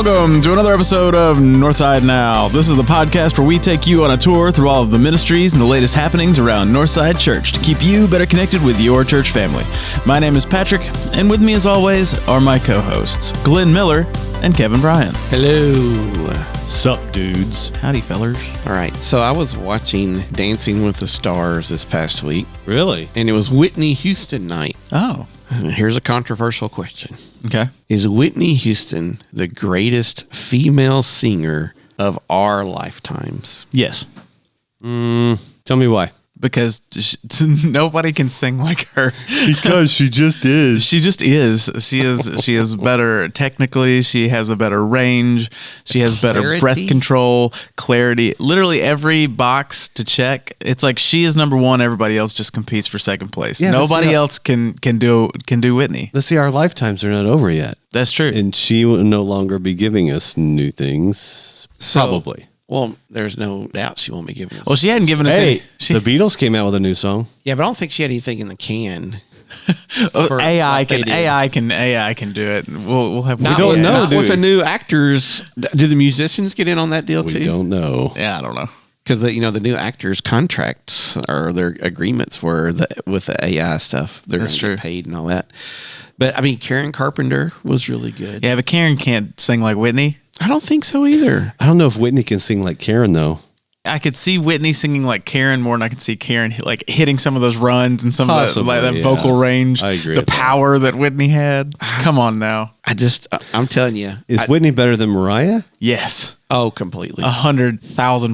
Welcome to another episode of Northside Now. This is the podcast where we take you on a tour through all of the ministries and the latest happenings around Northside Church to keep you better connected with your church family. My name is Patrick, and with me as always are my co-hosts, Glenn Miller and Kevin Bryan. Hello. Sup, dudes? Howdy, fellers. All right, so I was watching Dancing with the Stars this past week. Really? And it was Whitney Houston night. Oh, Here's a controversial question. okay. Is Whitney Houston the greatest female singer of our lifetimes? Yes, Tell me why. because nobody can sing like her. Because she just is. She just is. She is better technically. She has a better range. She has better Clarity? breath control, clarity. Literally every box to check. It's like she is number one. Everybody else just competes for second place. Yeah, Nobody else can do Whitney. Let's see, our lifetimes are not over yet. That's true. And she will no longer be giving us new things. Probably. Well, there's no doubt she won't be giving us. Well, she hadn't given us any. The Beatles came out with a new song. Yeah, but I don't think she had anything in the can. AI can do it. We'll have. Not, don't know, not with dude. the new actors. Do the musicians get in on that deal too? We don't know. Yeah, I don't know. Because the new actors' contracts or their agreements were with the AI stuff. They're going to get paid and all that. But I mean, Karen Carpenter was really good. Yeah, but Karen can't sing like Whitney. I don't think so either. I don't know if Whitney can sing like Karen, though. I could see Whitney singing like Karen more than I could see Karen like hitting some of those runs and some Possibly, of that yeah. vocal range. I agree The with that. power that Whitney had. Come on now. I'm telling you. Is Whitney better than Mariah? Yes. Oh, completely. 100,000%.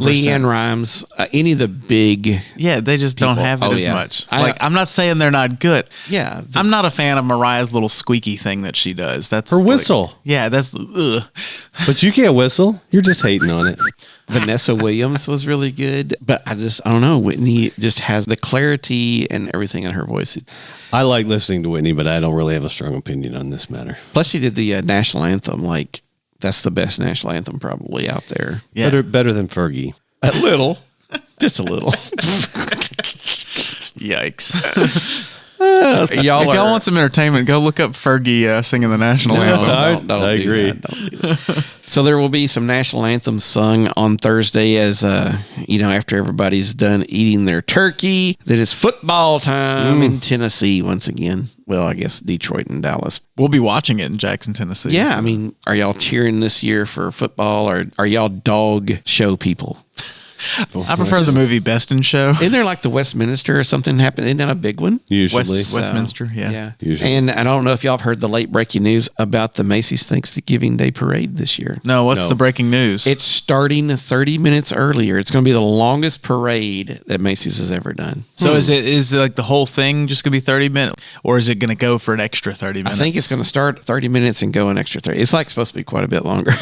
Leanne Rimes, any of the big. Yeah, they just don't people. have it Oh, as yeah. much. I'm not saying they're not good. Yeah. I'm not a fan of Mariah's little squeaky thing that she does. That's Her like- whistle. yeah, that's ugh. But you can't whistle. You're just hating on it. Vanessa Williams was really good. But I don't know. Whitney just has the clarity and everything in her voice. I like listening to Whitney, but I don't really have a strong opinion on this matter. Plus, she did the national anthem. Like, that's the best national anthem probably out there. Yeah. Better than Fergie. A little. Just a little. Yikes. Y'all If y'all want some entertainment, go look up Fergie singing the national anthem. I agree. Don't do that. So there will be some national anthems sung on Thursday as, after everybody's done eating their turkey. That is football time in Tennessee once again. Well, I guess Detroit and Dallas. We'll be watching it in Jackson, Tennessee. Yeah, so. I mean, are y'all cheering this year for football or are y'all dog show people? I prefer the movie Best in Show. Isn't there like the Westminster or something happening? Isn't that a big one? Usually. Westminster, yeah. Usually. And I don't know if y'all have heard the late breaking news about the Macy's Thanksgiving Day Parade this year. No, what's the breaking news? It's starting 30 minutes earlier. It's going to be the longest parade that Macy's has ever done. So is it like the whole thing just going to be 30 minutes, or is it going to go for an extra 30 minutes? I think it's going to start 30 minutes and go an extra 30. It's like supposed to be quite a bit longer.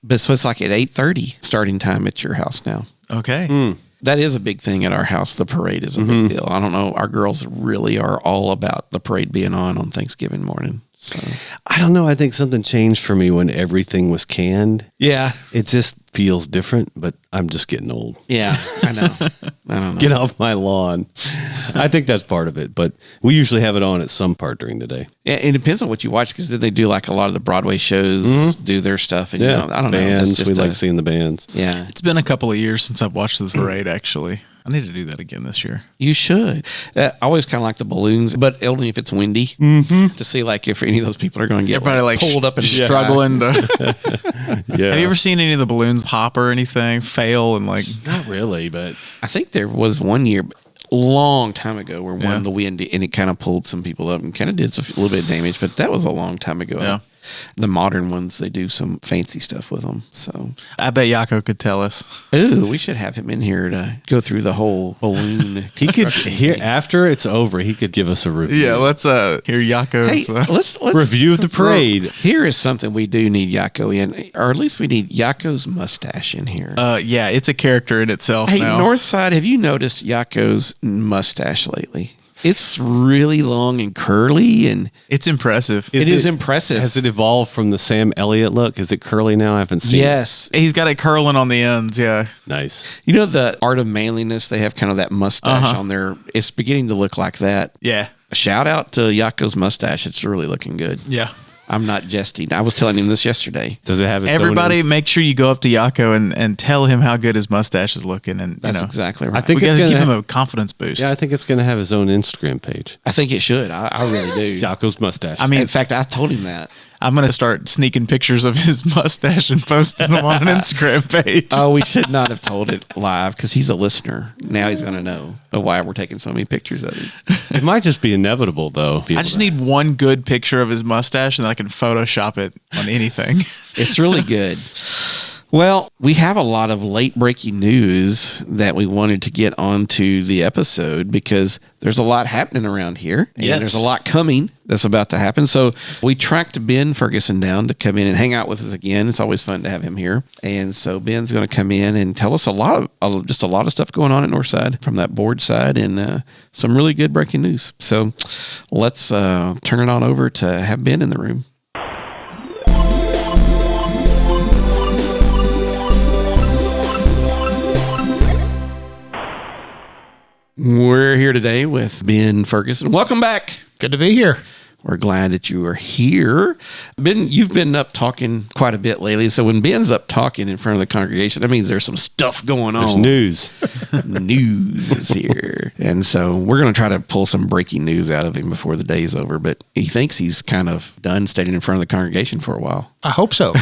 But so it's like at 8:30 starting time at your house now. Okay. That is a big thing at our house. The parade is a big deal. I don't know. Our girls really are all about the parade being on Thanksgiving morning. So I don't know. I think something changed for me when everything was canned. yeah, It just feels different, but I'm just getting old. yeah, I know. I don't know. Get off my lawn. I think that's part of it, but we usually have it on at some part during the day. Yeah, it depends on what you watch because they do like a lot of the Broadway shows, do their stuff, and I don't know. Bands. That's just We like seeing the bands. Yeah, It's been a couple of years since I've watched the parade, actually. I need to do that again this year. you should. I always kind of like the balloons, but only if it's windy to see like if any of those people are going to get Everybody like pulled up and struggling to. Yeah. Have you ever seen any of the balloons pop or anything fail and like? Not really, but I think there was one year, long time ago, where one of the wind and it kind of pulled some people up and kind of did a little bit of damage, but that was a long time ago. Yeah. The modern ones, they do some fancy stuff with them. So, I bet Yako could tell us. ooh, we should have him in here to go through the whole balloon. he could here after it's over. He could give us a review. Yeah, let's hear Yako's. Hey, let's Review of the parade. Here is something we do need Yako in, or at least we need Yako's mustache in here. Yeah, it's a character in itself Hey, now. Northside, have you noticed Yako's mustache lately? It's really long and curly, and It's impressive. it is impressive. Has it evolved from the Sam Elliott look? Is it curly now? I haven't seen Yes. He's got it curling on the ends, yeah. it. Nice. You know the Art of Manliness? They have kind of that mustache on there. It's beginning to look like that. Yeah. Shout out to Yako's mustache. It's really looking good. Yeah. I'm not jesting. I was telling him this yesterday. Does it have its Everybody, own? make sure you go up to Yako and tell him how good his mustache is looking. And That's exactly right. I think we got it's to gonna give him a confidence boost. Yeah, I think it's going to have his own Instagram page. I think it should. I really do. Jocko's mustache. I mean, In fact, I told him that. I'm going to start sneaking pictures of his mustache and posting them on an Instagram page. Oh, we should not have told it live because he's a listener. Now he's going to know why we're taking so many pictures of him. it might just be inevitable, though. I just need one good picture of his mustache, and then I can Photoshop it on anything. It's really good. Well, we have a lot of late breaking news that we wanted to get onto the episode because there's a lot happening around here. And Yes. there's a lot coming that's about to happen. So we tracked Ben Ferguson down to come in and hang out with us again. It's always fun to have him here. And so Ben's going to come in and tell us a lot of stuff going on at Northside from that board side and some really good breaking news. So let's turn it on over to have Ben in the room. We're here today with Ben Ferguson. Welcome back. Good to be here. We're glad that you are here. Ben, you've been up talking quite a bit lately. So when Ben's up talking in front of the congregation, that means there's some stuff going on. There's news. News is here. And so we're going to try to pull some breaking news out of him before the day's over. But he thinks he's kind of done standing in front of the congregation for a while. I hope so.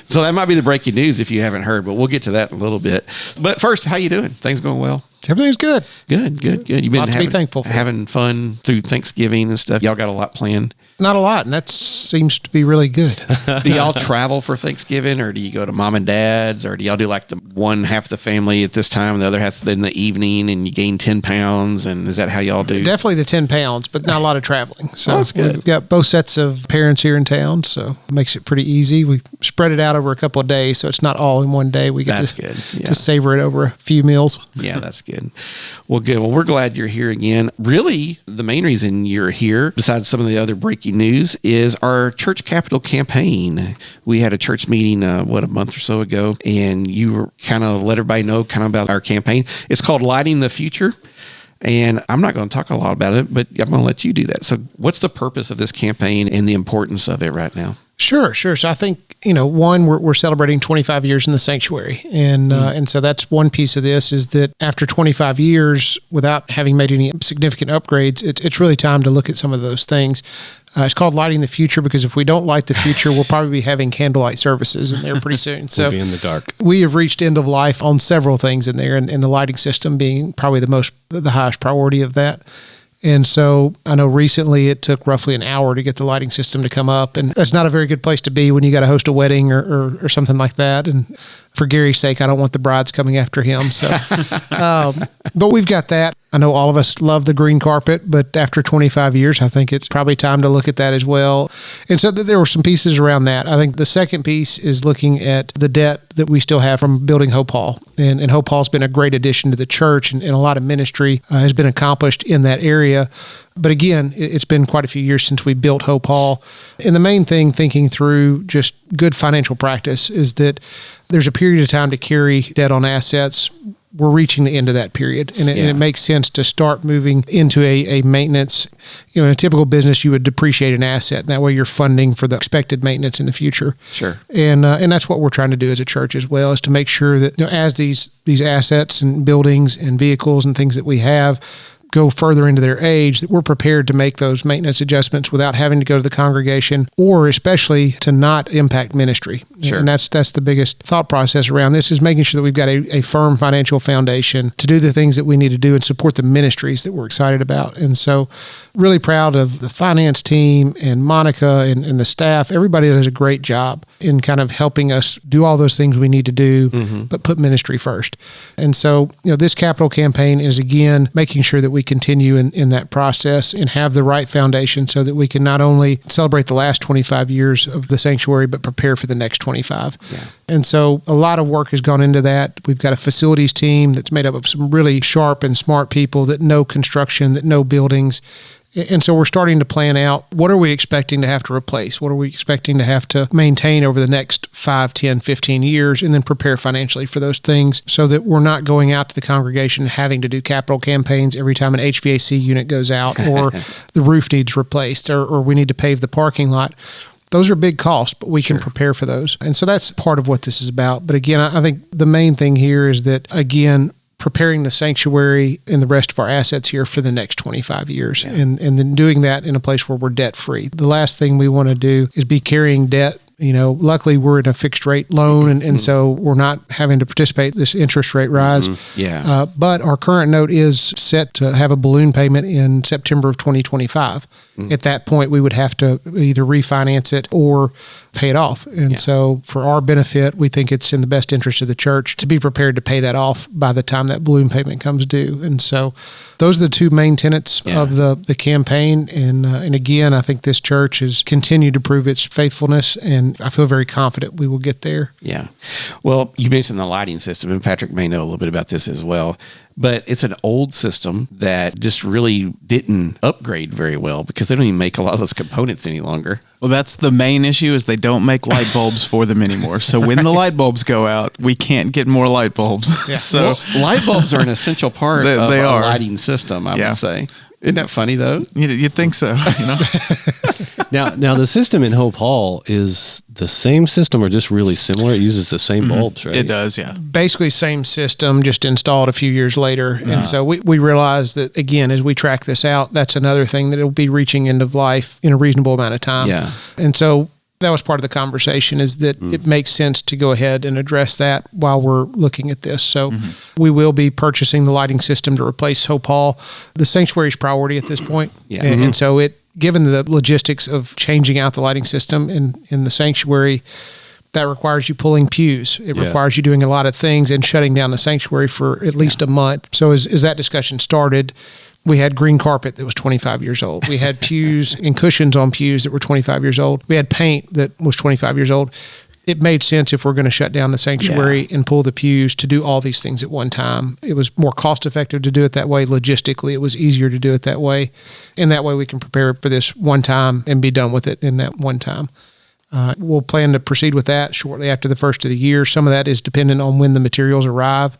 So that might be the breaking news if you haven't heard, but we'll get to that in a little bit. But first, how you doing? Things going well? Everything's good. Good. You've been Lot to be thankful for. having fun through Thanksgiving and stuff. Y'all got a lot planned. Not a lot, and that seems to be really good. Do y'all travel for Thanksgiving, or do you go to mom and dad's, or do y'all do like the one half the family at this time, and the other half in the evening, and you gain 10 pounds? And is that how y'all do? Definitely the 10 pounds, but not a lot of traveling. So that's good. We've got both sets of parents here in town, so it makes it pretty easy. We spread it out over a couple of days, so it's not all in one day. We get That's to, good. Yeah. to savor it over a few meals. Yeah, that's good. Well, good. Well, we're glad you're here again. Really, the main reason you're here, besides some of the other breaking news, is our church capital campaign. We had a church meeting, a month or so ago, and you kind of let everybody know kind of about our campaign. It's called Lighting the Future. And I'm not going to talk a lot about it, but I'm going to let you do that. So what's the purpose of this campaign and the importance of it right now? Sure. So I think, one, we're celebrating 25 years in the sanctuary. And so that's one piece of this is that after 25 years, without having made any significant upgrades, it's really time to look at some of those things. It's called Lighting the Future because if we don't light the future, we'll probably be having candlelight services in there pretty soon. So We'll be in the dark. we have reached end of life on several things in there, and the lighting system being probably the highest priority of that. And so I know recently it took roughly an hour to get the lighting system to come up, and that's not a very good place to be when you got to host a wedding or something like that. And for Gary's sake, I don't want the brides coming after him. So, but we've got that. I know all of us love the green carpet, but after 25 years, I think it's probably time to look at that as well. And so there were some pieces around that. I think the second piece is looking at the debt that we still have from building Hope Hall. And Hope Hall's been a great addition to the church, and a lot of ministry has been accomplished in that area. But again, it's been quite a few years since we built Hope Hall. And the main thing, thinking through just good financial practice, is that there's a period of time to carry debt on assets. We're reaching the end of that period, and it makes sense to start moving into a maintenance. In a typical business, you would depreciate an asset, and that way you're funding for the expected maintenance in the future. Sure. And that's what we're trying to do as a church as well, is to make sure that as these assets and buildings and vehicles and things that we have go further into their age, that we're prepared to make those maintenance adjustments without having to go to the congregation, or especially to not impact ministry. Sure. And that's the biggest thought process around this, is making sure that we've got a firm financial foundation to do the things that we need to do and support the ministries that we're excited about. And so really proud of the finance team and Monica and the staff. Everybody does a great job in kind of helping us do all those things we need to do, but put ministry first. And so, this capital campaign is, again, making sure that we continue in that process and have the right foundation so that we can not only celebrate the last 25 years of the sanctuary, but prepare for the next 25. Yeah. And so a lot of work has gone into that. We've got a facilities team that's made up of some really sharp and smart people that know construction, that know buildings. And so we're starting to plan out, what are we expecting to have to replace? What are we expecting to have to maintain over the next 5, 10, 15 years, and then prepare financially for those things so that we're not going out to the congregation having to do capital campaigns every time an HVAC unit goes out or the roof needs replaced or we need to pave the parking lot. Those are big costs, but we can prepare for those. And so that's part of what this is about. But again, I think the main thing here is that, again, preparing the sanctuary and the rest of our assets here for the next 25 years and then doing that in a place where we're debt free. The last thing we want to do is be carrying debt. Luckily we're in a fixed rate loan and so we're not having to participate in this interest rate rise. But our current note is set to have a balloon payment in September of 2025. At that point, we would have to either refinance it or pay it off. And so for our benefit, we think it's in the best interest of the church to be prepared to pay that off by the time that balloon payment comes due. And so those are the two main tenets of the campaign. And again, I think this church has continued to prove its faithfulness, and I feel very confident we will get there. Yeah. Well, you mentioned the lighting system, and Patrick may know a little bit about this as well. But it's an old system that just really didn't upgrade very well because they don't even make a lot of those components any longer. Well, that's the main issue is they don't make light bulbs for them anymore. So when the light bulbs go out, we can't get more light bulbs. So well, light bulbs are an essential part of a lighting system, I would say. Isn't that funny, though? You'd think so. Now the system in Hope Hall is the same system or just really similar? It uses the same bulbs, right? It does, yeah. Basically same system, just installed a few years later. And so we realized that, again, as we track this out, that's another thing that it'll be reaching end of life in a reasonable amount of time. Yeah. And so that was part of the conversation, is that it makes sense to go ahead and address that while we're looking at this. So we will be purchasing the lighting system to replace Hope Hall. The sanctuary's priority at this point. And so given the logistics of changing out the lighting system in the sanctuary, that requires you pulling pews. It requires you doing a lot of things and shutting down the sanctuary for at least a month. So as that discussion started, we had green carpet that was 25 years old. We had pews and cushions on pews that were 25 years old. We had paint that was 25 years old. It made sense, if we're going to shut down the sanctuary and pull the pews, to do all these things at one time. It was more cost effective to do it that way. Logistically, it was easier to do it that way. And that way we can prepare for this one time and be done with it in that one time. We'll plan to proceed with that shortly after the first of the year. Some of that is dependent on when the materials arrive.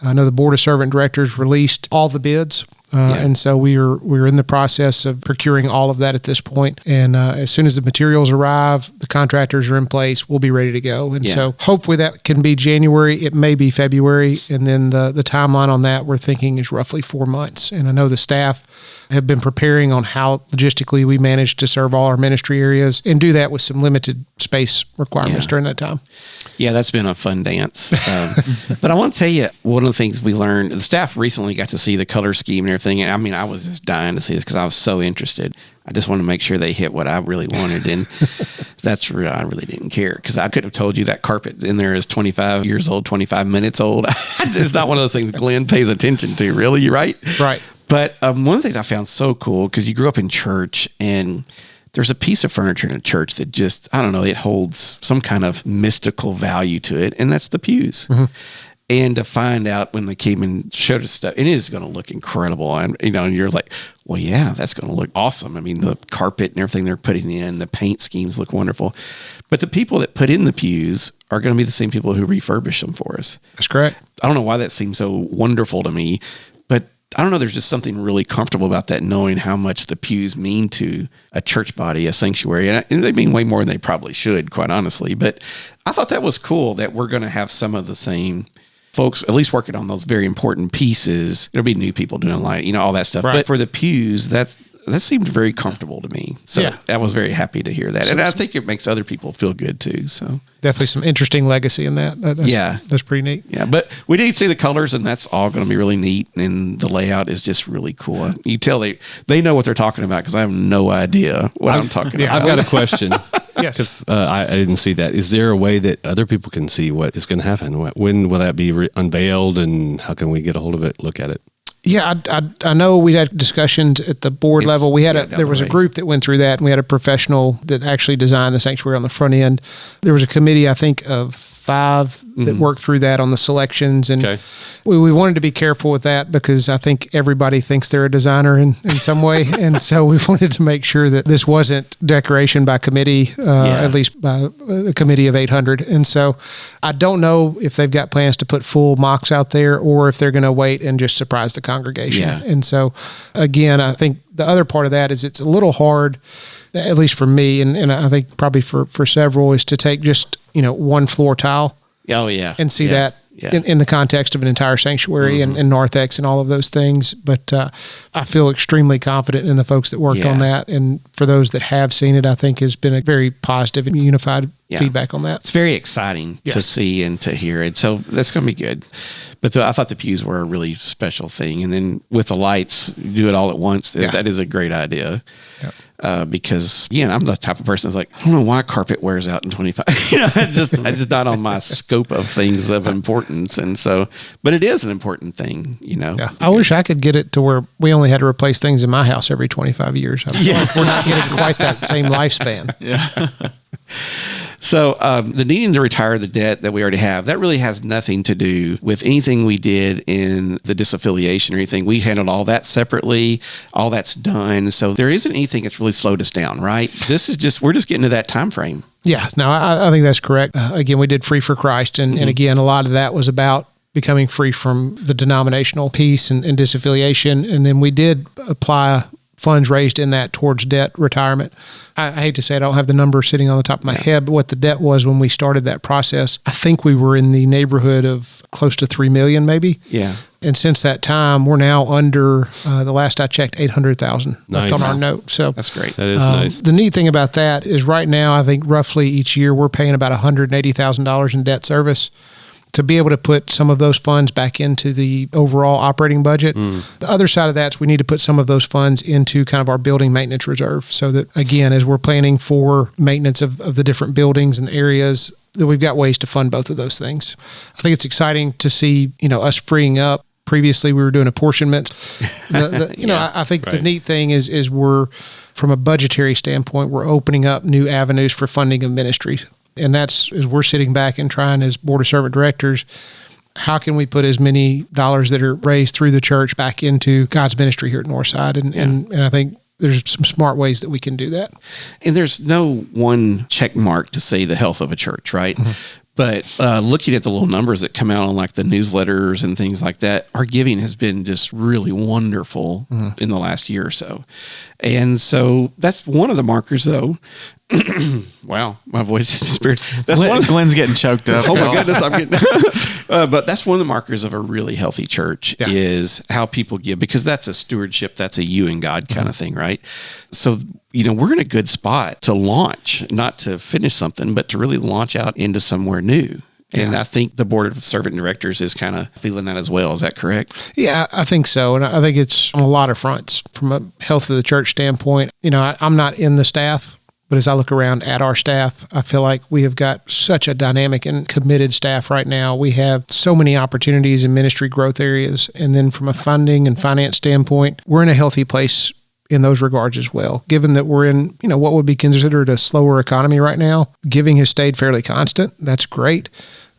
I know the Board of Servant Directors released all the bids. And so we're in the process of procuring all of that at this point. And as soon as the materials arrive, the contractors are in place, we'll be ready to go. And so hopefully that can be January. It may be February. And then the timeline on that, we're thinking, is roughly 4 months. And I know the staff have been preparing on how logistically we manage to serve all our ministry areas and do that with some limited space requirements during that time. Yeah, that's been a fun dance. But I want to tell you, one of the things we learned, the staff recently got to see the color scheme and everything. I mean, I was just dying to see this because I was so interested. I just wanted to make sure they hit what I really wanted. And I really didn't care, because I could have told you that carpet in there is 25 years old, 25 minutes old. It's not one of those things Glenn pays attention to, really. You're right. Right. But one of the things I found so cool, because you grew up in church, and there's a piece of furniture in a church that just, I don't know, it holds some kind of mystical value to it, and that's the pews. And to find out when they came and showed us stuff, it is going to look incredible. And, and you're like, well, yeah, that's going to look awesome. I mean, the carpet and everything they're putting in, the paint schemes look wonderful. But the people that put in the pews are going to be the same people who refurbish them for us. That's correct. I don't know why that seems so wonderful to me, but I don't know, there's just something really comfortable about that, knowing how much the pews mean to a church body, a sanctuary. And they mean way more than they probably should, quite honestly. But I thought that was cool that we're going to have some of the same folks at least working on those very important pieces. There'll be new people doing all that stuff. Right. But for the pews, that seemed very comfortable to me. So I was very happy to hear that. And I think it makes other people feel good too. So definitely some interesting legacy in that. That's pretty neat. Yeah, but we did see the colors, and that's all going to be really neat. And the layout is just really cool. You tell they know what they're talking about, because I have no idea what I'm talking about. I've got a question. Yes. Because I didn't see that. Is there a way that other people can see what is going to happen? When will that be unveiled, and how can we get a hold of it, look at it? Yeah, I know we had discussions at the board level. We had there was a group that went through that, and we had a professional that actually designed the sanctuary on the front end. There was a committee, I think, of 5 that worked through that on the selections. And Okay. we wanted to be careful with that because I think everybody thinks they're a designer in some way. And so we wanted to make sure that this wasn't decoration by committee, at least by a committee of 800. And so I don't know if they've got plans to put full mocks out there or if they're going to wait and just surprise the congregation. Yeah. And so, again, I think the other part of that is it's a little hard, at least for me, and I think probably for several, is to take just, one floor tile Oh, yeah. and see Yeah. that Yeah. in the context of an entire sanctuary and Narthex and all of those things. But I feel extremely confident in the folks that worked on that. And for those that have seen it, I think has been a very positive and unified feedback on that. It's very exciting to see and to hear it. So that's going to be good. But I thought the pews were a really special thing. And then with the lights, do it all at once. That is a great idea. Yeah. Because again, I'm the type of person that's like, I don't know why carpet wears out in 25. I just not on my scope of things of importance. And so, but it is an important thing, Yeah. I wish I could get it to where we only had to replace things in my house every 25 years. I feel like we're not getting quite that same lifespan. Yeah. So the needing to retire the debt that we already have, that really has nothing to do with anything we did in the disaffiliation or anything. We handled all that separately. All that's done. So there isn't anything that's really slowed us down, right? This is just, we're just getting to that time frame. Yeah, no, I think that's correct. Again, we did Free for Christ. And again, a lot of that was about becoming free from the denominational piece and disaffiliation. And then we did apply funds raised in that towards debt retirement. I hate to say I don't have the number sitting on the top of my head, but what the debt was when we started that process, I think we were in the neighborhood of close to $3 million maybe. Yeah. And since that time, we're now under, the last I checked, 800,000 left on our note. So That's great. That is nice. the neat thing about that is right now, I think roughly each year we're paying about $180,000 in debt service. To be able to put some of those funds back into the overall operating budget. The other side of that is we need to put some of those funds into kind of our building maintenance reserve so that, again, as we're planning for maintenance of the different buildings and areas, that we've got ways to fund both of those things. I think it's exciting to see, us freeing up. Previously, we were doing apportionments. I think the neat thing is we're, from a budgetary standpoint, we're opening up new avenues for funding of ministry. And that's, as we're sitting back and trying as Board of Servant Directors, how can we put as many dollars that are raised through the church back into God's ministry here at Northside? And I think there's some smart ways that we can do that. And there's no one check mark to say the health of a church, right? But looking at the little numbers that come out on like the newsletters and things like that, our giving has been just really wonderful in the last year or so. And so that's one of the markers, though. Wow, my voice just disappeared. That's Glenn's getting choked up. Oh my goodness, I'm getting. But that's one of the markers of a really healthy church is how people give, because that's a stewardship, that's a you and God kind of thing, right? So we're in a good spot to launch, not to finish something, but to really launch out into somewhere new. And I think the Board of Servant Directors is kind of feeling that as well. Is that correct? Yeah, I think so. And I think it's on a lot of fronts. From a health of the church standpoint, I'm not in the staff, but as I look around at our staff, I feel like we have got such a dynamic and committed staff right now. We have so many opportunities in ministry growth areas. And then from a funding and finance standpoint, we're in a healthy place in those regards as well. Given that we're in, what would be considered a slower economy right now, giving has stayed fairly constant. That's great.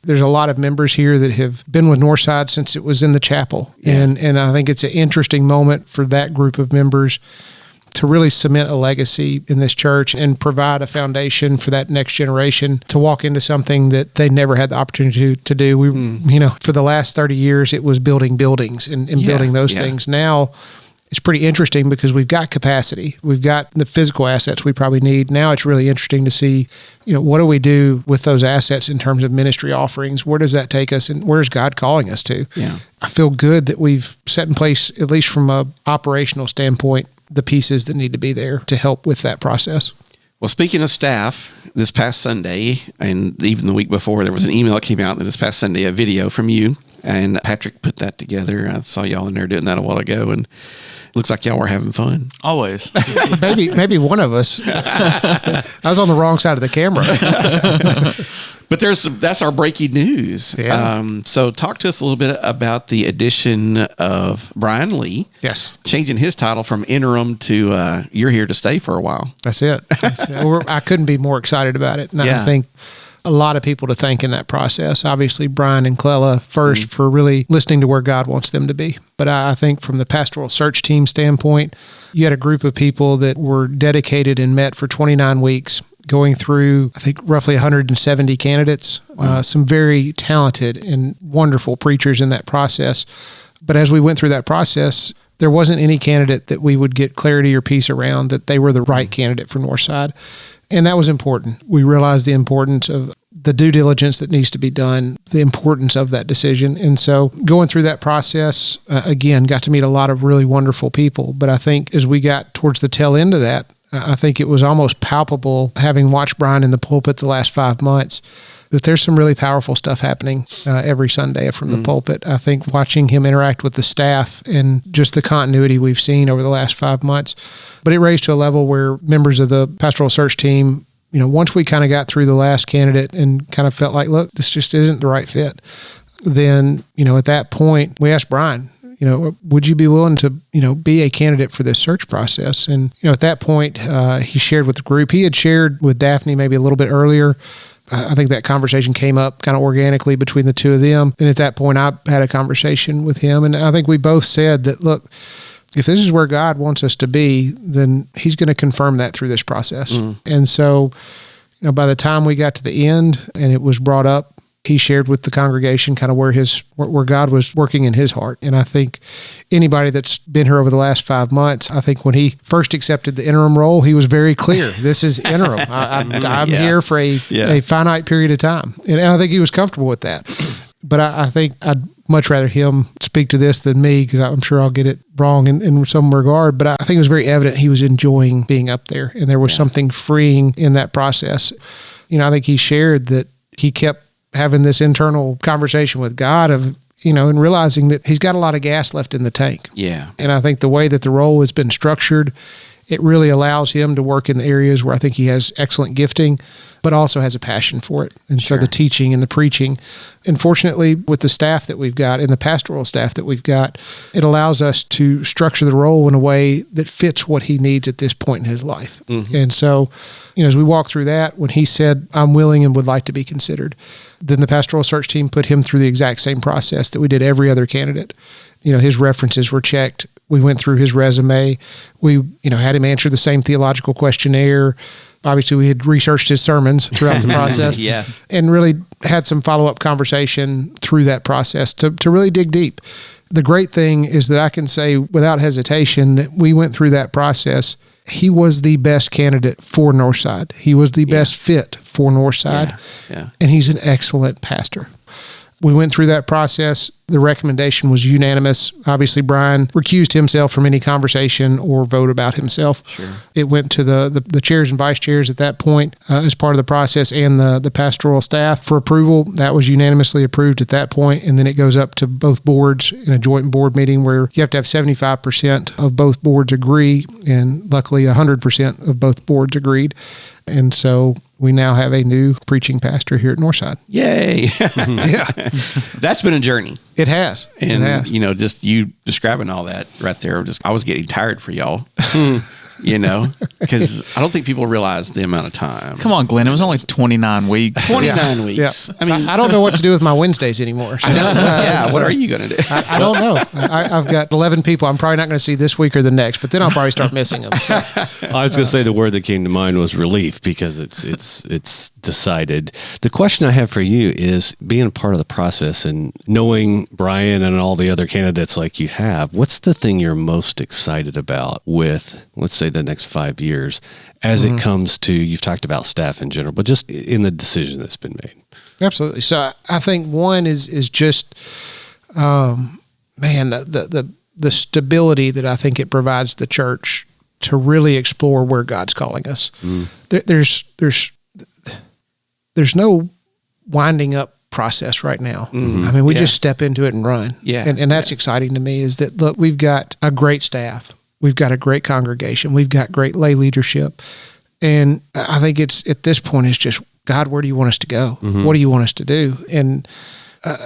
There's a lot of members here that have been with Northside since it was in the chapel. Yeah. And I think it's an interesting moment for that group of members to really cement a legacy in this church and provide a foundation for that next generation to walk into something that they never had the opportunity to do. We, for the last 30 years, it was building buildings and building those things. Now, it's pretty interesting because we've got capacity. We've got the physical assets we probably need. Now it's really interesting to see, what do we do with those assets in terms of ministry offerings? Where does that take us and where's God calling us to? Yeah. I feel good that we've set in place, at least from a operational standpoint, the pieces that need to be there to help with that process. Well, speaking of staff, this past Sunday and even the week before, there was an email that came out this past Sunday, a video from you. And Patrick put that together. I saw y'all in there doing that a while ago, and looks like y'all were having fun. Always. maybe one of us. I was on the wrong side of the camera. But that's our breaking news. Yeah. So talk to us a little bit about the addition of Brian Lee. Yes. Changing his title from interim to you're here to stay for a while. That's it. I couldn't be more excited about it. And I think a lot of people to thank in that process. Obviously, Brian and Clella first for really listening to where God wants them to be. But I think from the pastoral search team standpoint, you had a group of people that were dedicated and met for 29 weeks, going through, I think, roughly 170 candidates, some very talented and wonderful preachers in that process. But as we went through that process, there wasn't any candidate that we would get clarity or peace around that they were the right candidate for Northside. And that was important. We realized the importance of the due diligence that needs to be done, the importance of that decision. And so going through that process, again, got to meet a lot of really wonderful people. But I think as we got towards the tail end of that, I think it was almost palpable, having watched Brian in the pulpit the last 5 months, that there's some really powerful stuff happening every Sunday from the pulpit. I think watching him interact with the staff and just the continuity we've seen over the last 5 months. But it raised to a level where members of the pastoral search team, once we kind of got through the last candidate and kind of felt like, look, this just isn't the right fit, then, at that point, we asked Brian, would you be willing to, be a candidate for this search process? And, at that point, he shared with the group. He had shared with Daphne maybe a little bit earlier. I think that conversation came up kind of organically between the two of them. And at that point, I had a conversation with him. And I think we both said that, look, if this is where God wants us to be, then he's going to confirm that through this process. And so, by the time we got to the end and it was brought up, he shared with the congregation kind of where God was working in his heart. And I think anybody that's been here over the last 5 months, I think when he first accepted the interim role, he was very clear. This is interim. I'm here for a finite period of time. And I think he was comfortable with that. But I think I'd much rather him speak to this than me, because I'm sure I'll get it wrong in some regard. But I think it was very evident he was enjoying being up there. And there was something freeing in that process. I think he shared that he kept having this internal conversation with God of, and realizing that he's got a lot of gas left in the tank. Yeah. And I think the way that the role has been structured, it really allows him to work in the areas where I think he has excellent gifting, but also has a passion for it. And so the teaching and the preaching, and fortunately with the staff that we've got and the pastoral staff that we've got, it allows us to structure the role in a way that fits what he needs at this point in his life. And so, as we walk through that, when he said, I'm willing and would like to be considered, then the pastoral search team put him through the exact same process that we did every other candidate. His references were checked. We went through his resume. We, had him answer the same theological questionnaire. Obviously, we had researched his sermons throughout the process. And really had some follow-up conversation through that process to really dig deep. The great thing is that I can say without hesitation that we went through that process. He was the best candidate for Northside. He was the best fit for Northside. And he's an excellent pastor. We went through that process. The recommendation was unanimous. Obviously, Brian recused himself from any conversation or vote about himself. It went to the chairs and vice chairs at that point as part of the process, and the pastoral staff for approval. That was unanimously approved at that point. And then it goes up to both boards in a joint board meeting where you have to have 75% of both boards agree. And luckily, 100% of both boards agreed. And so we now have a new preaching pastor here at Northside. Yay. That's been a journey. It has. And, just you describing all that right there, I was getting tired for y'all, because I don't think people realize the amount of time. Come on, Glenn. It was only 29 weeks. 29 weeks. I mean, I don't know what to do with my Wednesdays anymore. So. What are you going to do? I don't know. I've got 11 people I'm probably not going to see this week or the next, but then I'll probably start missing them. So. I was going to say the word that came to mind was relief, because it's decided. The question I have for you is, being a part of the process and knowing Brian and all the other candidates like you have, what's the thing you're most excited about with, let's say, the next 5 years as it comes to, you've talked about staff in general, but just in the decision that's been made? Absolutely. So I think one is just, the stability that I think it provides the church to really explore where God's calling us. There's no winding up process right now. I mean, we just step into it and run. And that's exciting to me, is that, look, we've got a great staff. We've got a great congregation. We've got great lay leadership. And I think it's, at this point, it's just, God, where do you want us to go? What do you want us to do? And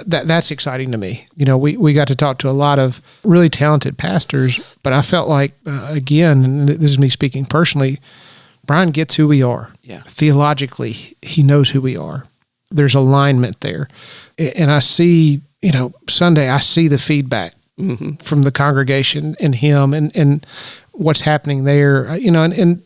that's exciting to me. We got to talk to a lot of really talented pastors, but I felt like, again, and this is me speaking personally, Brian gets who we are. Theologically, he knows who we are. there's alignment there. And I see, Sunday, I see the feedback from the congregation and him and what's happening there, and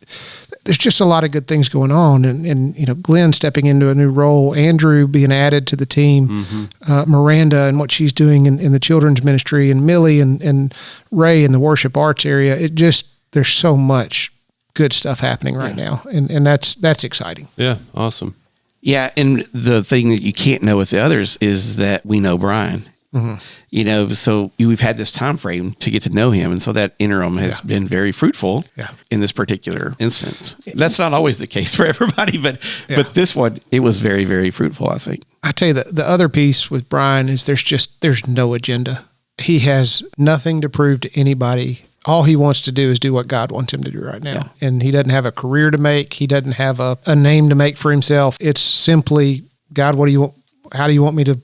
there's just a lot of good things going on. And Glenn stepping into a new role, Andrew being added to the team, Miranda and what she's doing in the children's ministry, and Millie and Ray in the worship arts area. There's so much good stuff happening right now. And that's exciting. Yeah. Awesome. Yeah, and the thing that you can't know with the others is that we know Brian. So we've had this time frame to get to know him, and so that interim has been very fruitful in this particular instance. That's not always the case for everybody, but this one, it was very, very fruitful, I think. I tell you, the other piece with Brian is there's no agenda. He has nothing to prove to anybody. All he wants to do is do what God wants him to do right now. Yeah. And he doesn't have a career to make. He doesn't have a name to make for himself. It's simply, God, what do you want? How do you want me to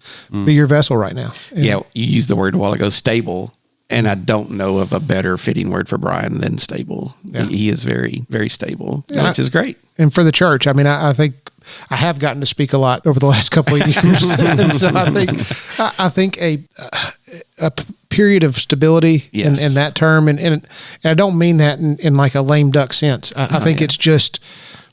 be your vessel right now? And you used the word a while ago, stable. And I don't know of a better fitting word for Brian than stable. Yeah. He is very, very stable, which is great. And for the church, I think I have gotten to speak a lot over the last couple of years. And so I think a period of stability in that term. And I don't mean that in like a lame duck sense. I think it's just,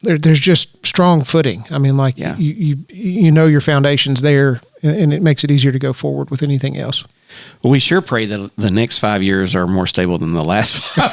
there's just strong footing. You know your foundation's there, and it makes it easier to go forward with anything else. Well, we sure pray that the next 5 years are more stable than the last 5.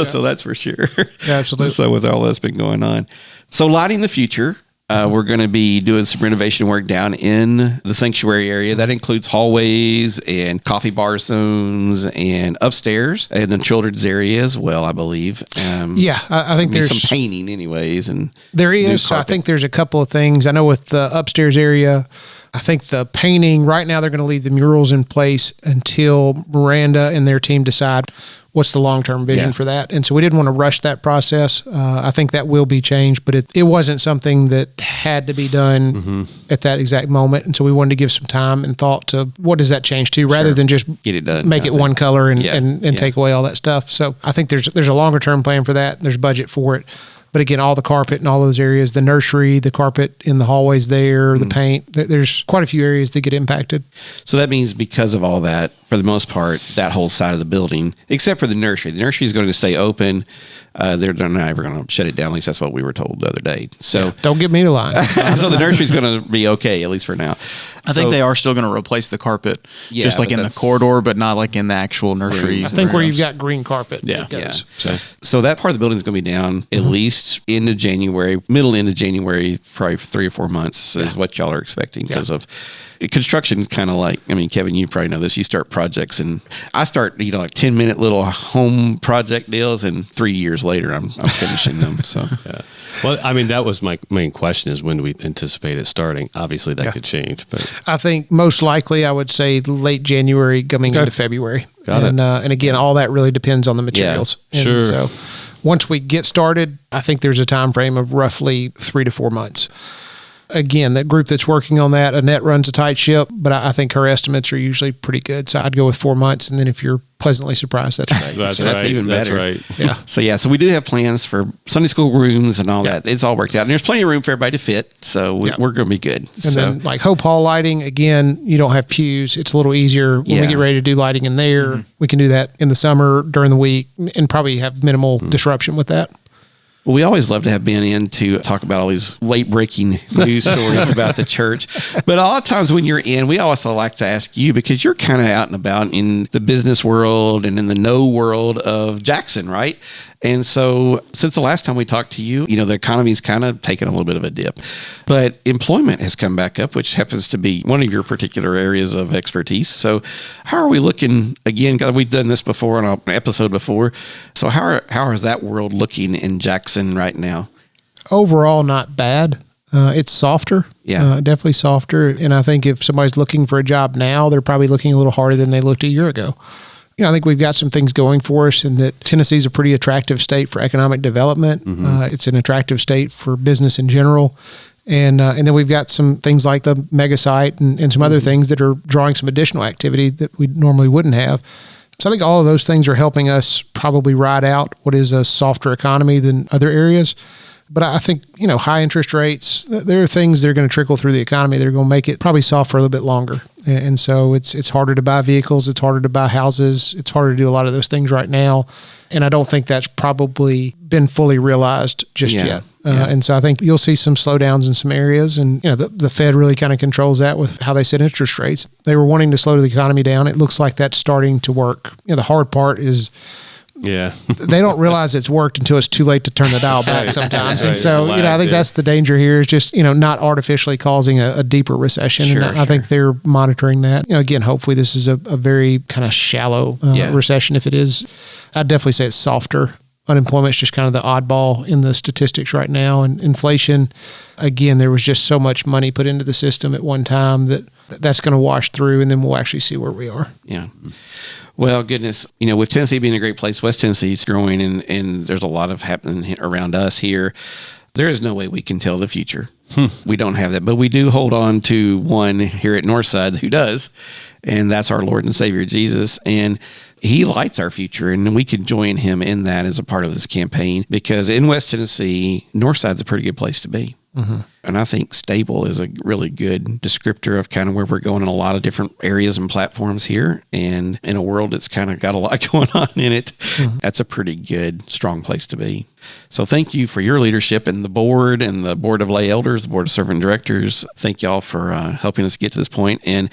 So that's for sure. Absolutely. So with all that's been going on. So lighting the future, we're going to be doing some renovation work down in the sanctuary area. That includes hallways and coffee bar zones and upstairs and the children's area as well, I believe. I think there's some painting anyways. And there is. So I think there's a couple of things. I know with the upstairs area, I think the painting, right now they're going to leave the murals in place until Miranda and their team decide what's the long-term vision for that. And so we didn't want to rush that process. I think that will be changed, but it wasn't something that had to be done at that exact moment. And so we wanted to give some time and thought to what does that change to, rather than just get it done, make it one color and take away all that stuff. So I think there's a longer-term plan for that. There's budget for it. But again, all the carpet in all those areas, the nursery, the carpet in the hallways there, the paint, there's quite a few areas that get impacted. So that means because of all that, for the most part, that whole side of the building, except for the nursery is going to stay open. They're not ever going to shut it down. At least that's what we were told the other day. So don't get me to lie. So the nursery is going to be okay, at least for now. I think they are still going to replace the carpet, just like in the corridor, but not like in the actual nursery. I think where you've got green carpet. So that part of the building is going to be down at least into January, middle into January, probably for 3 or 4 months is what y'all are expecting because of construction. Kind of like, Kevin, you probably know this. You start projects, and I start, like 10-minute little home project deals, and 3 years later, I'm finishing them. So, Well, that was my main question: is when do we anticipate it starting? Obviously, that could change, but I think most likely, I would say late January, coming into February. Got it. And again, all that really depends on the materials. Yeah, sure. So once we get started, I think there's a time frame of roughly 3 to 4 months. Again, that group that's working on that, Annette runs a tight ship, but I think her estimates are usually pretty good. So I'd go with 4 months, and then if you're pleasantly surprised, that's great. That's even better. That's right. So we do have plans for Sunday school rooms and all that. It's all worked out, and there's plenty of room for everybody to fit. So we're going to be good. And then like Hope Hall lighting, again, you don't have pews. It's a little easier when we get ready to do lighting in there. We can do that in the summer during the week and probably have minimal disruption with that. Well, we always love to have Ben in to talk about all these late-breaking news stories about the church. But a lot of times when you're in, we also like to ask you, because you're kind of out and about in the business world and in the know world of Jackson, right? And so since the last time we talked to you, the economy's kind of taken a little bit of a dip. But employment has come back up, which happens to be one of your particular areas of expertise. So how are we looking, again, because we've done this before on an episode before. So how is that world looking in Jackson right now? Overall, not bad. It's softer. Definitely softer. And I think if somebody's looking for a job now, they're probably looking a little harder than they looked a year ago. I think we've got some things going for us, and that Tennessee's a pretty attractive state for economic development. It's an attractive state for business in general. And then we've got some things like the mega site and some other things that are drawing some additional activity that we normally wouldn't have. So I think all of those things are helping us probably ride out what is a softer economy than other areas. But I think, high interest rates, there are things that are going to trickle through the economy that are going to make it probably soft for a little bit longer. And so it's harder to buy vehicles. It's harder to buy houses. It's harder to do a lot of those things right now. And I don't think that's probably been fully realized just yet. And so I think you'll see some slowdowns in some areas. And, the Fed really kind of controls that with how they set interest rates. They were wanting to slow the economy down. It looks like that's starting to work. The hard part is they don't realize it's worked until it's too late to turn the dial back sometimes. And so, I think that's the danger here is just, not artificially causing a deeper recession. And I think they're monitoring that. Again, hopefully this is a very kind of shallow recession. If it is, I'd definitely say it's softer. Unemployment is just kind of the oddball in the statistics right now. And inflation, again, there was just so much money put into the system at one time that's going to wash through, and then we'll actually see where we are. Yeah. Well, goodness, with Tennessee being a great place, West Tennessee is growing, and there's a lot of happening around us here. There is no way we can tell the future. We don't have that, but we do hold on to one here at Northside who does, and that's our Lord and Savior, Jesus. And he lights our future, and we can join him in that as a part of this campaign, because in West Tennessee, Northside's a pretty good place to be. Mm-hmm. And I think stable is a really good descriptor of kind of where we're going in a lot of different areas and platforms here. And in a world that's kind of got a lot going on in it, that's a pretty good, strong place to be. So thank you for your leadership and the board of lay elders, the board of servant directors. Thank y'all for helping us get to this point. And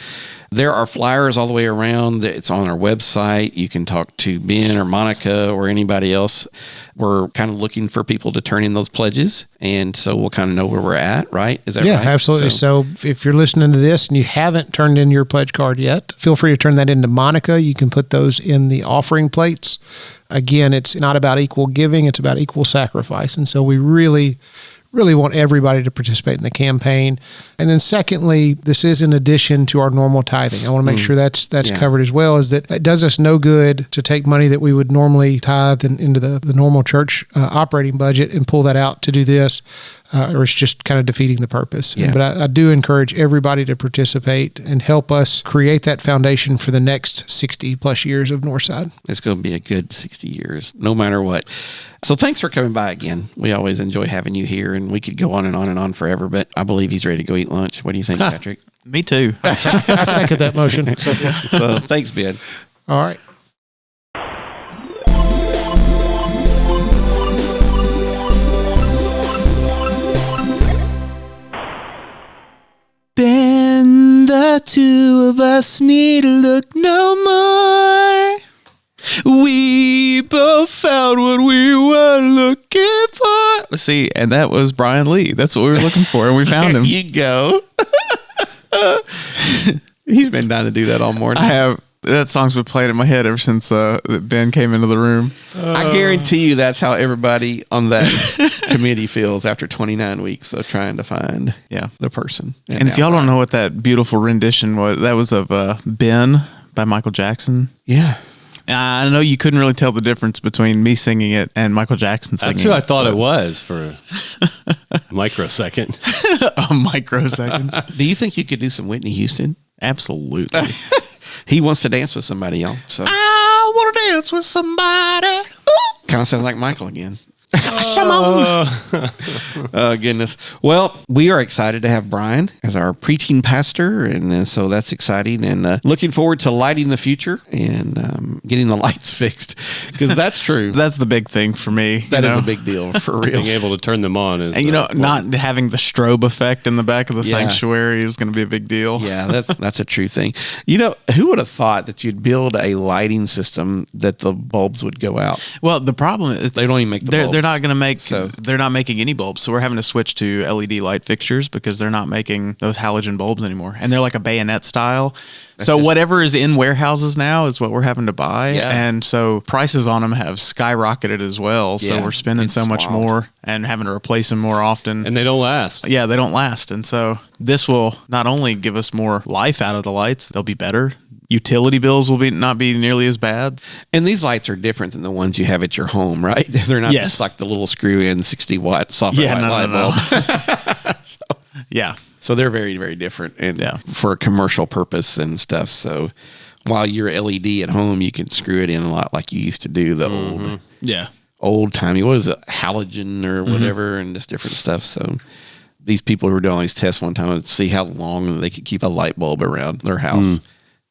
there are flyers all the way around. It's on our website. You can talk to Ben or Monica or anybody else. We're kind of looking for people to turn in those pledges. And so we'll kind of know where we're at, right? Is that right? Yeah, absolutely. So if you're listening to this and you haven't turned in your pledge card yet, feel free to turn that into Monica. You can put those in the offering plates. Again, it's not about equal giving, it's about equal sacrifice. And so we really want everybody to participate in the campaign. And then secondly, this is in addition to our normal tithing. I want to make sure that's covered as well, is that it does us no good to take money that we would normally tithe into the normal church operating budget and pull that out to do this, or it's just kind of defeating the purpose. Yeah. But I do encourage everybody to participate and help us create that foundation for the next 60 plus years of Northside. It's going to be a good 60 years, no matter what. So thanks for coming by again. We always enjoy having you here, and we could go on and on and on forever, but I believe he's ready to go eat lunch. What do you think, Patrick? Me too. I second that motion. So thanks, Ben. All right. Ben, the two of us need to look no more. We both found what we were looking for. Let's see, and that was Brian Lee. That's what we were looking for, and we found him. There you go. He's been down to do that all morning. I have. That song's been playing in my head ever since Ben came into the room. I guarantee you that's how everybody on that committee feels after 29 weeks of trying to find the person. And if y'all don't know what that beautiful rendition was, that was of Ben by Michael Jackson. Yeah. I know you couldn't really tell the difference between me singing it and Michael Jackson singing it. That's who I thought it was for a microsecond. A microsecond. Do you think you could do some Whitney Houston? Absolutely. He wants to dance with somebody, y'all. So I want to dance with somebody. Kind of sounds like Michael again. Oh, goodness. Well, we are excited to have Brian as our preaching pastor, and so that's exciting, and looking forward to lighting the future and getting the lights fixed, because that's true. That's the big thing for me. That is a big deal, for real. Being able to turn them on is, and not having the strobe effect in the back of the sanctuary is going to be a big deal. Yeah, that's a true thing. Who would have thought that you'd build a lighting system that the bulbs would go out? Well, the problem is they don't even make the bulbs. They're not going to make. They're not making any bulbs, so we're having to switch to LED light fixtures because they're not making those halogen bulbs anymore, and they're like a bayonet style. Whatever is in warehouses now is what we're having to buy, and so prices on them have skyrocketed as well. So we're spending so much more and having to replace them more often, and they don't last. Yeah, they don't last, and so this will not only give us more life out of the lights, they'll be better. Utility bills will not be nearly as bad. And these lights are different than the ones you have at your home, right? They're not just like the little screw-in 60-watt soffit light bulb. So they're very, very different and for a commercial purpose and stuff. So while your LED at home, you can screw it in a lot like you used to do, the old timey, what is it, halogen or whatever, and just different stuff. So these people who were doing all these tests one time would see how long they could keep a light bulb around their house.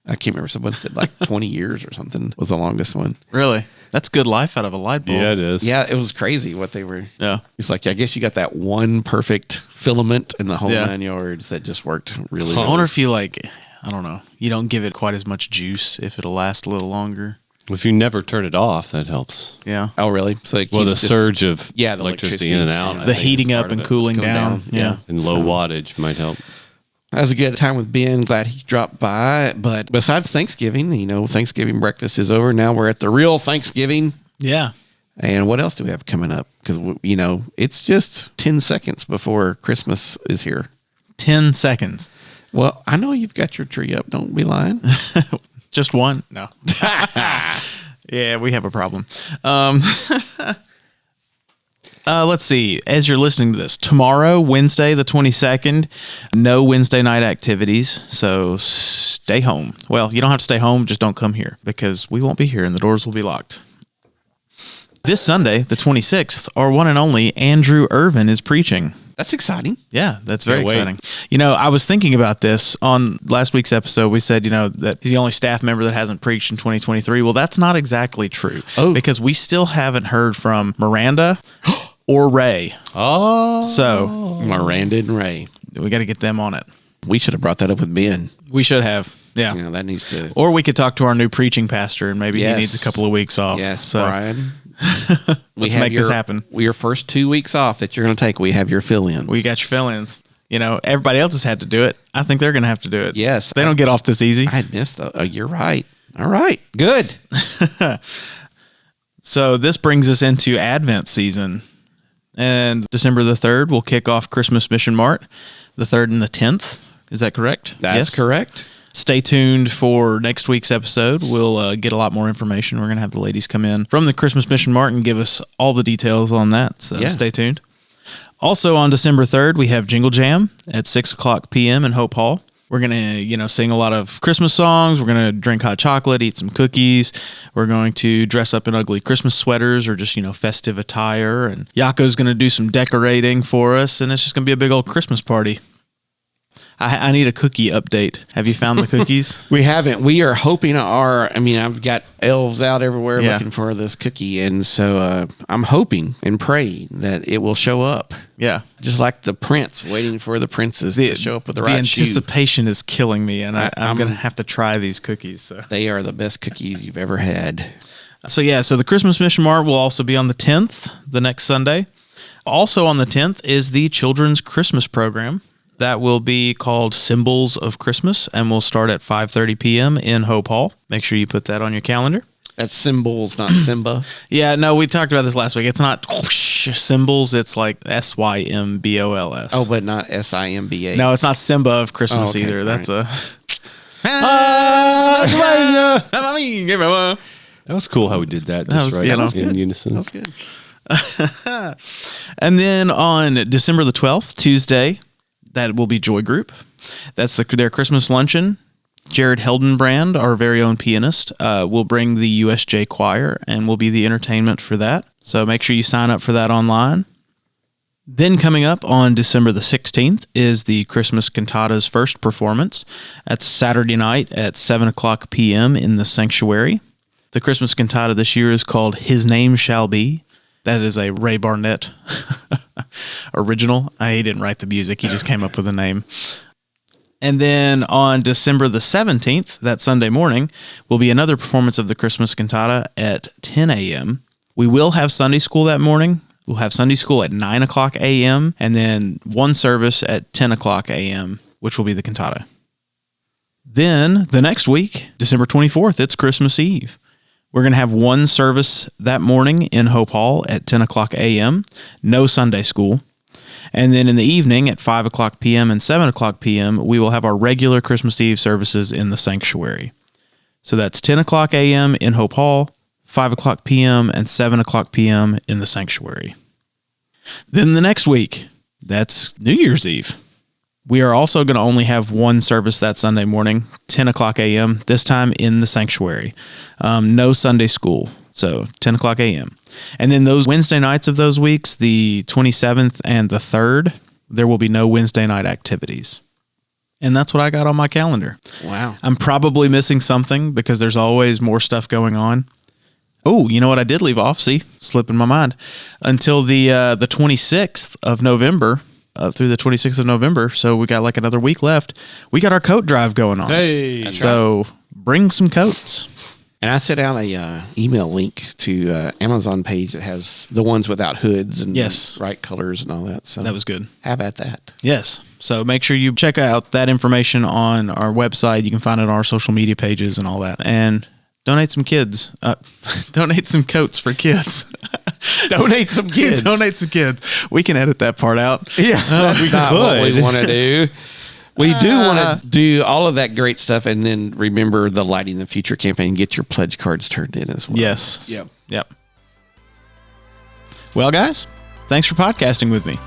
I can't remember. Someone said like 20 years or something was the longest one. Really? That's good life out of a light bulb. Yeah, it is. Yeah, it was crazy what they were. Yeah. It's like, I guess you got that one perfect filament in the whole Yeah. 9 yards that just worked really I well. wonder if you I don't know, you don't give it quite as much juice if it'll last a little longer. If you never turn it off, that helps. Yeah. Oh, really? So it Well, the keeps just- surge of the electricity in and out, I The think, heating is up part and of it. cooling Going down. down, Yeah. And low So- wattage might help. That was a good time with Ben. Glad he dropped by. But besides Thanksgiving, Thanksgiving breakfast is over. Now we're at the real Thanksgiving. Yeah. And what else do we have coming up? Because, it's just 10 seconds before Christmas is here. 10 seconds. Well, I know you've got your tree up. Don't be lying. Just one? No. Yeah, we have a problem. Let's see. As you're listening to this, tomorrow, Wednesday, the 22nd, no Wednesday night activities. So stay home. Well, you don't have to stay home. Just don't come here because we won't be here and the doors will be locked. This Sunday, the 26th, our one and only Andrew Irvin is preaching. That's exciting. Yeah, that's very Can't wait. exciting. I was thinking about this on last week's episode. We said, that he's the only staff member that hasn't preached in 2023. Well, that's not exactly true. Oh. Because we still haven't heard from Miranda or Ray. Oh. So Miranda and Ray. we got to get them on it. We should have brought that up with Ben. We should have. Yeah. That needs to. Or we could talk to our new preaching pastor and maybe Yes. he needs a couple of weeks off. Yes, So Brian. let's make this happen. Your first 2 weeks off that you're going to take, we have your fill-ins. We got your fill-ins. Everybody else has had to do it. I think they're going to have to do it. Yes. They don't get off this easy. I had missed you're right. All right. Good. So this brings us into Advent season. And December the 3rd, we'll kick off Christmas Mission Mart, the 3rd and the 10th. Is that correct? That's correct. Stay tuned for next week's episode. We'll get a lot more information. We're going to have the ladies come in from the Christmas Mission Mart and give us all the details on that. So stay tuned. Also on December 3rd, we have Jingle Jam at 6 o'clock p.m. in Hope Hall. We're going to, sing a lot of Christmas songs. We're going to drink hot chocolate, eat some cookies. We're going to dress up in ugly Christmas sweaters or just, festive attire. And Yako's going to do some decorating for us. And it's just going to be a big old Christmas party. I need a cookie update. Have you found the cookies? We haven't. We are hoping I've got elves out everywhere Yeah. looking for this cookie. And so I'm hoping and praying that it will show up. Yeah. Just like the prince waiting for the princess to show up with the The right shoe. anticipation is killing me, and I'm I'm- going to have to try these cookies. So. They are the best cookies you've ever had. So the Christmas Mission Mart will also be on the 10th, the next Sunday. Also on the 10th is the Children's Christmas program. That will be called Symbols of Christmas, and will start at 5:30 p.m. in Hope Hall. Make sure you put that on your calendar. That's Symbols, not Simba. Yeah, no, we talked about this last week. It's not symbols. It's like SYMBOLS. Oh, but not SIMBA. No, it's not Simba of Christmas Oh, okay. either. All That's right. That was cool how we did that. Just was- right yeah, that was in good. unison. That's good. And then on December the 12th, Tuesday, that will be Joy Group. That's their Christmas luncheon. Jared Heldenbrand, our very own pianist, will bring the USJ Choir and will be the entertainment for that. So make sure you sign up for that online. Then coming up on December the 16th is the Christmas Cantata's first performance. That's Saturday night at 7 o'clock p.m. in the Sanctuary. The Christmas Cantata this year is called His Name Shall Be. That is a Ray Barnett original. He didn't write the music. He just came up with a name. And then on December the 17th, that Sunday morning, will be another performance of the Christmas Cantata at 10 a.m. We will have Sunday school that morning. We'll have Sunday school at 9 o'clock a.m. and then one service at 10 o'clock a.m., which will be the cantata. Then the next week, December 24th, it's Christmas Eve. We're going to have one service that morning in Hope Hall at 10 o'clock a.m., no Sunday school. And then in the evening at 5 o'clock p.m. and 7 o'clock p.m., we will have our regular Christmas Eve services in the sanctuary. So that's 10 o'clock a.m. in Hope Hall, 5 o'clock p.m. and 7 o'clock p.m. in the sanctuary. Then the next week, that's New Year's Eve. We are also going to only have one service that Sunday morning, 10 o'clock a.m., this time in the sanctuary. No Sunday school, so 10 o'clock a.m. And then those Wednesday nights of those weeks, the 27th and the 3rd, there will be no Wednesday night activities. And that's what I got on my calendar. Wow. I'm probably missing something because there's always more stuff going on. Oh, you know what I did leave off? See, slipping my mind. Until the 26th of November, through the 26th of November, so we got like another week left. We got our coat drive going on. Hey. So bring some coats. And I sent out a email link to Amazon page that has the ones without hoods and Yes. right colors and all that. So That was good. How about that? Yes. So make sure you check out that information on our website. You can find it on our social media pages and all that. And donate some donate some coats for kids. Donate some kids. Donate some kids. We can edit that part out. Yeah, that's not what we could. want to do. We do want to do all of that great stuff, and then remember the Lighting the Future campaign. Get your pledge cards turned in as well. Yes. Yep. Well, guys, thanks for podcasting with me.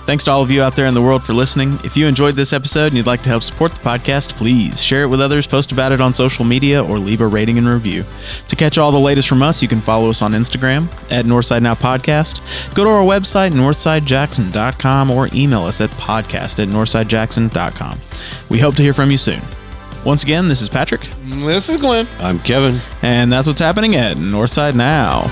Thanks to all of you out there in the world for listening. If you enjoyed this episode and you'd like to help support the podcast, please share it with others, post about it on social media, or leave a rating and review. To catch all the latest from us, you can follow us on Instagram at Northside Now Podcast. Go to our website, northsidejackson.com, or email us at podcast@northsidejackson.com. We hope to hear from you soon. Once again, this is Patrick, This is Glenn. I'm Kevin. and that's what's happening at Northside Now.